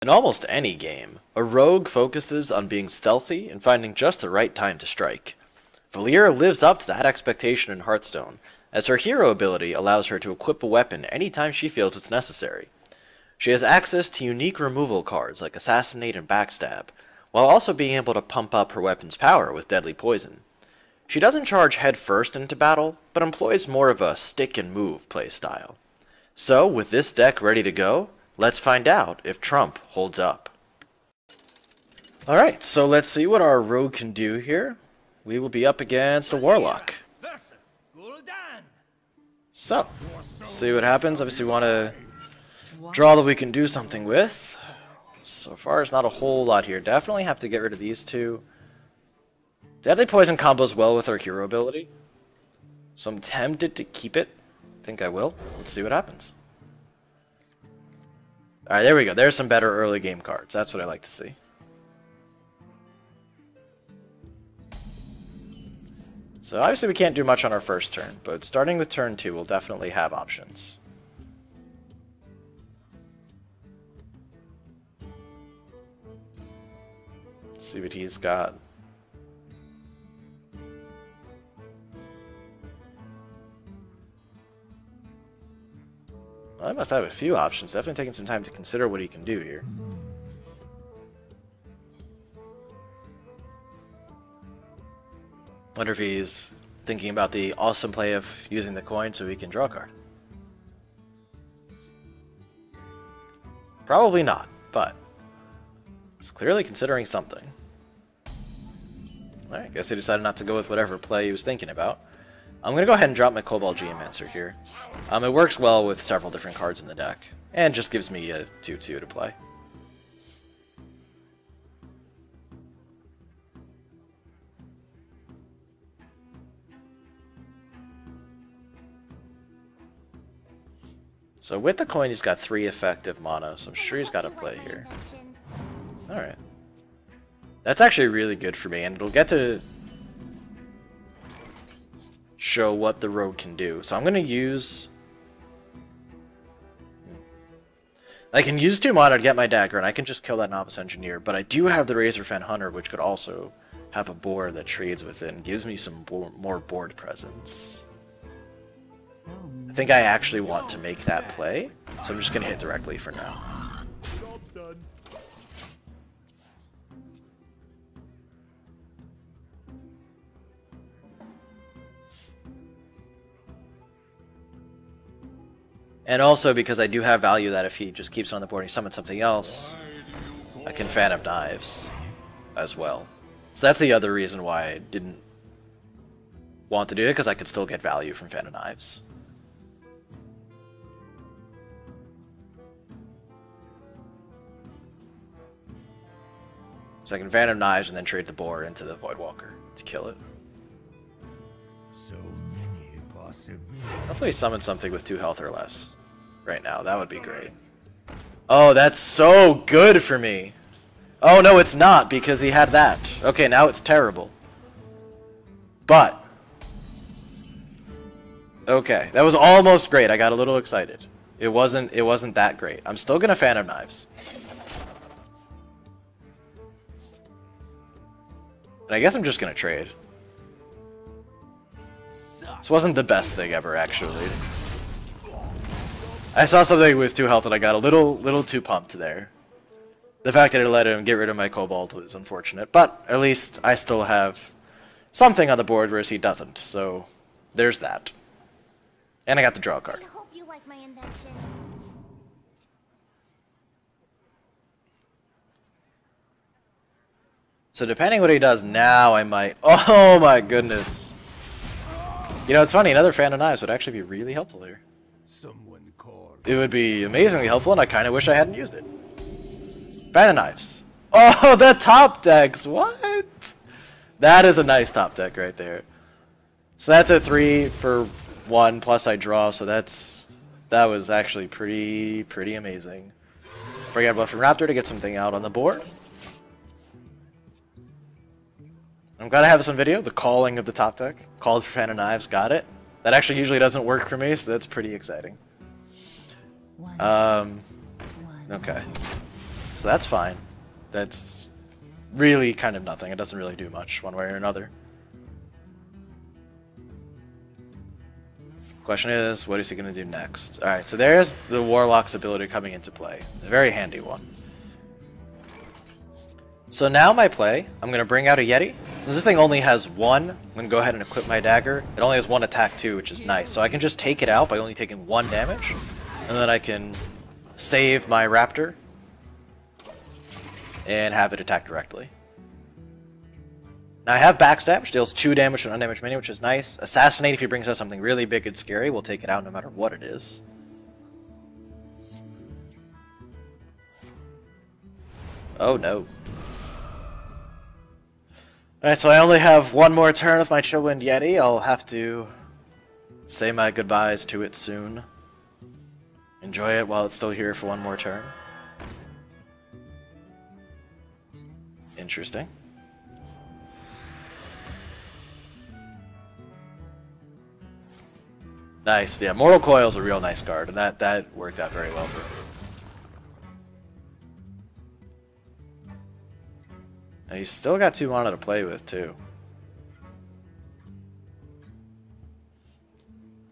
In almost any game, a rogue focuses on being stealthy and finding just the right time to strike. Valeera lives up to that expectation in Hearthstone, as her hero ability allows her to equip a weapon anytime she feels it's necessary. She has access to unique removal cards like Assassinate and Backstab, while also being able to pump up her weapon's power with Deadly Poison. She doesn't charge head first into battle, but employs more of a stick and move playstyle. So, with this deck ready to go, let's find out if Trump holds up. Alright, so let's see what our rogue can do here. We will be up against a warlock. So, let's see what happens. Obviously we want to draw that we can do something with. So far it's not a whole lot here. Definitely have to get rid of these two. Deadly Poison combos well with our hero ability. So I'm tempted to keep it. I think I will. Let's see what happens. Alright, there we go. There's some better early game cards. That's what I like to see. So obviously we can't do much on our first turn, but starting with turn 2 we'll definitely have options. Let's see what he's got. Well, I must have a few options. Definitely taking some time to consider what he can do here. Wonder if he's thinking about the awesome play of using the coin so he can draw a card. Probably not, but he's clearly considering something. Alright, guess he decided not to go with whatever play he was thinking about. I'm going to go ahead and drop my Cobalt Geomancer here. It works well with several different cards in the deck, and just gives me a 2/2 to play. So with the coin he's got 3 effective mana, so I'm sure he's got a play here. Alright. That's actually really good for me, and it'll get to show what the rogue can do. So I'm going to use... I can use 2 mana to get my dagger, and I can just kill that Novice Engineer, but I do have the Razorfen Hunter, which could also have a boar that trades with it and gives me some more board presence. I think I actually want to make that play, so I'm just going to hit directly for now. And also because I do have value that if he just keeps on the board and he summons something else, I can Fan of Knives as well. So that's the other reason why I didn't want to do it, because I could still get value from Fan of Knives. So I can Fan of Knives and then trade the boar into the Voidwalker to kill it. Hopefully summon something with 2 health or less right now. That would be great. Oh, that's so good for me. Oh, no, it's not, because he had that. Okay, now it's terrible. But okay, that was almost great. I got a little excited. It wasn't that great. I'm still gonna Fan of Knives. And I guess I'm just gonna trade. This wasn't the best thing ever, actually. I saw something with 2 health and I got a little too pumped there. The fact that I let him get rid of my Cobalt was unfortunate, but at least I still have something on the board, whereas he doesn't, so there's that. And I got the draw card. I hope you like my invention. So depending what he does now, I might... Oh my goodness. You know, it's funny, another Fan of Knives would actually be really helpful here. It would be amazingly helpful, and I kind of wish I hadn't used it. Fan of Knives. Oh, the top decks! What? That is a nice top deck right there. So that's a 3 for 1, plus I draw, so that was actually pretty amazing. Bring out Bluffing Raptor to get something out on the board. I'm glad I have this on video, the calling of the top deck. Called for Fan of Knives, got it. That actually usually doesn't work for me, so that's pretty exciting. Okay. so that's fine. That's really kind of nothing. It doesn't really do much one way or another. Question is, what is he going to do next? Alright, so there's the Warlock's ability coming into play. A very handy one. So now my play, I'm going to bring out a Yeti. Since this thing only has one, I'm going to go ahead and equip my dagger. It only has one attack too, which is nice. So I can just take it out by only taking 1 damage. And then I can save my raptor and have it attack directly. Now I have backstab, which deals 2 damage to an undamaged minion, which is nice. Assassinate, if he brings us something really big and scary, we'll take it out no matter what it is. Oh no. Alright, so I only have 1 more turn with my Chillwind Yeti. I'll have to say my goodbyes to it soon. Enjoy it while it's still here for 1 more turn. Interesting. Nice, yeah, Mortal Coil's a real nice card, and that worked out very well for me. And he's still got 2 mana to play with, too.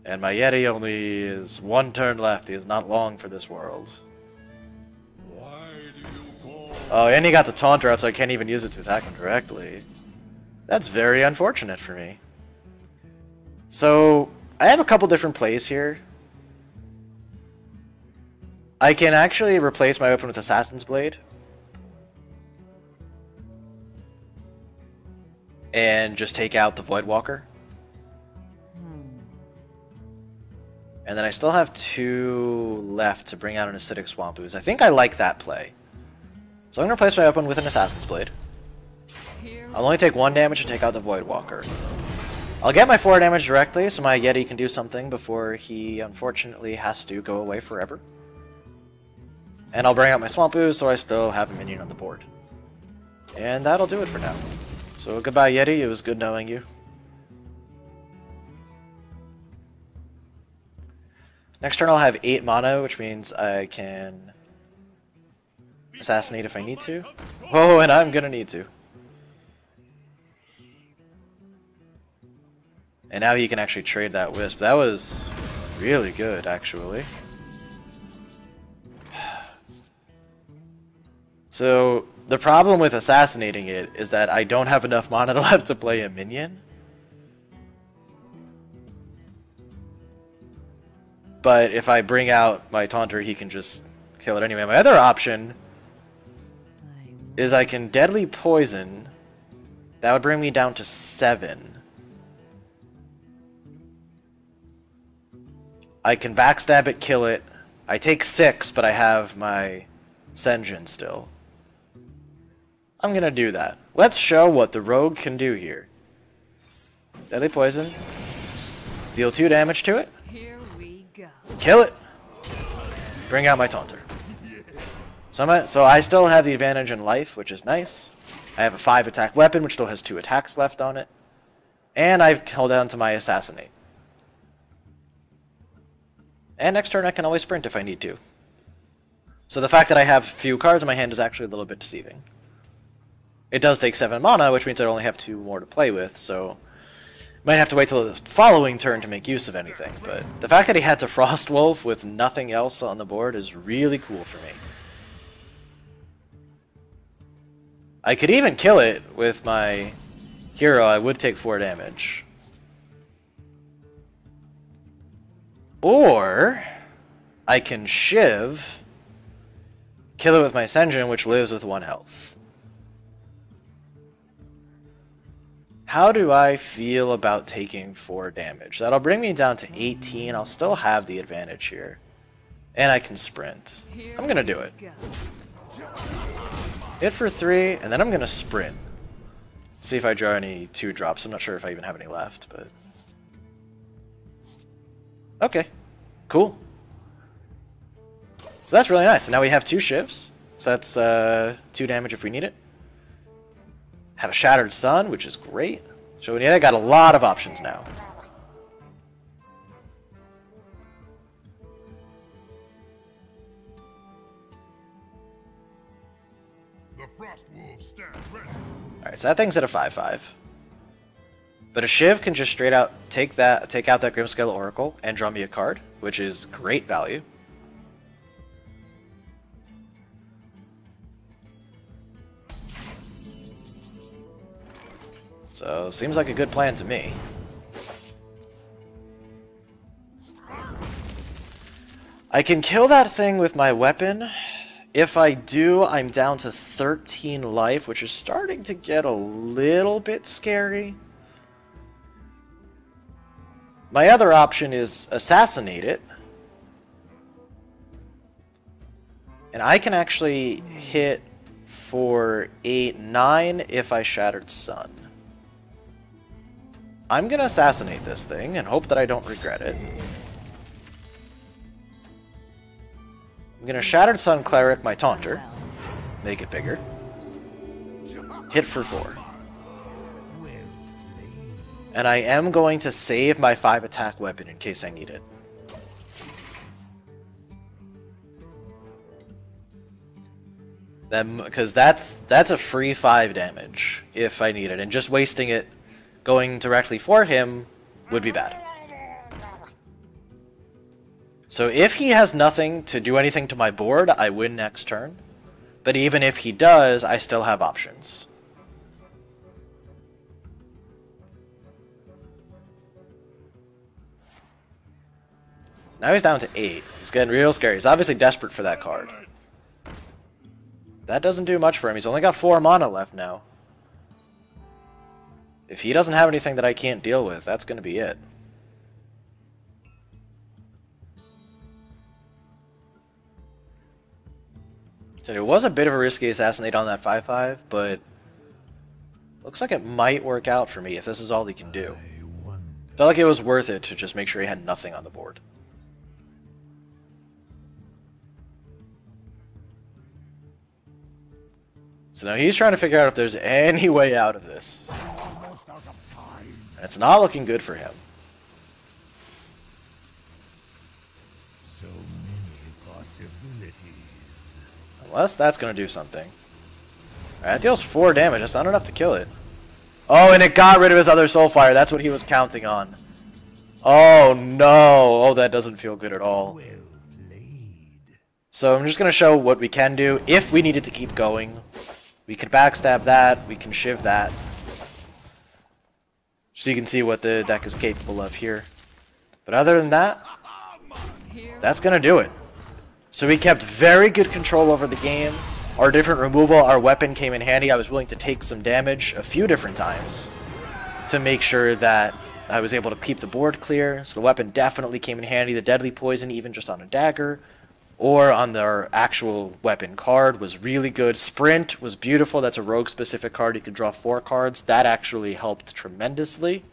And my Yeti only is 1 turn left. He is not long for this world. Oh, and he got the Taunter out, so I can't even use it to attack him directly. That's very unfortunate for me. So, I have a couple different plays here. I can actually replace my weapon with Assassin's Blade. And just take out the Voidwalker. And then I still have 2 left to bring out an Acidic Swamp Ooze. I think I like that play. So I'm going to replace my weapon with an Assassin's Blade. I'll only take 1 damage to take out the Voidwalker. I'll get my 4 damage directly, so my Yeti can do something before he unfortunately has to go away forever. And I'll bring out my Swamp Ooze, so I still have a minion on the board. And that'll do it for now. So goodbye, Yeti. It was good knowing you. Next turn I'll have 8 mana, which means I can assassinate if I need to. Oh, and I'm gonna need to. And now he can actually trade that Wisp. That was really good, actually. So, the problem with assassinating it is that I don't have enough mana left to play a minion. But if I bring out my Taunter, he can just kill it anyway. My other option is I can Deadly Poison. That would bring me down to 7. I can backstab it, kill it. I take 6, but I have my Senjin still. I'm gonna do that. Let's show what the rogue can do here. Deadly Poison. Deal 2 damage to it. Here we go. Kill it. Bring out my Taunter. So I still have the advantage in life, which is nice. I have a 5 attack weapon, which still has 2 attacks left on it. And I've held down to my Assassinate. And next turn I can always sprint if I need to. So the fact that I have few cards in my hand is actually a little bit deceiving. It does take 7 mana, which means I only have 2 more to play with, so might have to wait till the following turn to make use of anything. But the fact that he had to Frostwolf with nothing else on the board is really cool for me. I could even kill it with my hero. I would take 4 damage. Or I can Shiv, kill it with my Senjin, which lives with 1 health. How do I feel about taking 4 damage? That'll bring me down to 18. I'll still have the advantage here. And I can sprint. I'm going to do it. Hit for 3, and then I'm going to sprint. See if I draw any 2 drops. I'm not sure if I even have any left, but... Okay, cool. So that's really nice. And now we have 2 Shivs. So that's 2 damage if we need it. Have a Shattered Sun, which is great. So yeah, I got a lot of options now. The frost wolves stand ready. Alright, so that thing's at a 5-5. But a Shiv can just straight out take out that Grimscale Oracle and draw me a card, which is great value. So, seems like a good plan to me. I can kill that thing with my weapon. If I do, I'm down to 13 life, which is starting to get a little bit scary. My other option is assassinate it. And I can actually hit for 8-9 if I Shattered Sun. I'm gonna assassinate this thing and hope that I don't regret it. I'm gonna Shattered Sun Cleric my Taunter, make it bigger, hit for 4. And I am going to save my 5 attack weapon in case I need it. Because that's a free 5 damage if I need it, and just wasting it going directly for him would be bad. So if he has nothing to do anything to my board, I win next turn. But even if he does, I still have options. Now he's down to 8. He's getting real scary. He's obviously desperate for that card. That doesn't do much for him. He's only got 4 mana left now. If he doesn't have anything that I can't deal with, that's going to be it. So it was a bit of a risky assassinate on that 5-5, but looks like it might work out for me if this is all he can do. Felt like it was worth it to just make sure he had nothing on the board. So now he's trying to figure out if there's any way out of this. And it's not looking good for him. So many possibilities. Unless that's going to do something. Alright, that deals 4 damage. That's not enough to kill it. Oh, and it got rid of his other Soulfire. That's what he was counting on. Oh, no. Oh, that doesn't feel good at all. So I'm just going to show what we can do if we needed to keep going. We can backstab that. We can shiv that. So you can see what the deck is capable of here. But other than that, that's going to do it. So we kept very good control over the game. Our different removal, our weapon came in handy. I was willing to take some damage a few different times to make sure that I was able to keep the board clear. So the weapon definitely came in handy. The deadly poison, even just on a dagger or on their actual weapon card, was really good. Sprint was beautiful. That's a rogue specific card. You could draw 4 cards. That actually helped tremendously.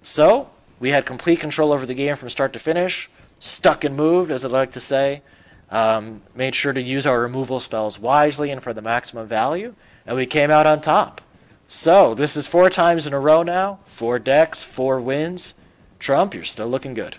So we had complete control over the game from start to finish. Stuck and moved, as I like to say. Made sure to use our removal spells wisely and for the maximum value, and we came out on top. So this is 4 times in a row now. 4 decks, 4 wins. Trump, you're still looking good.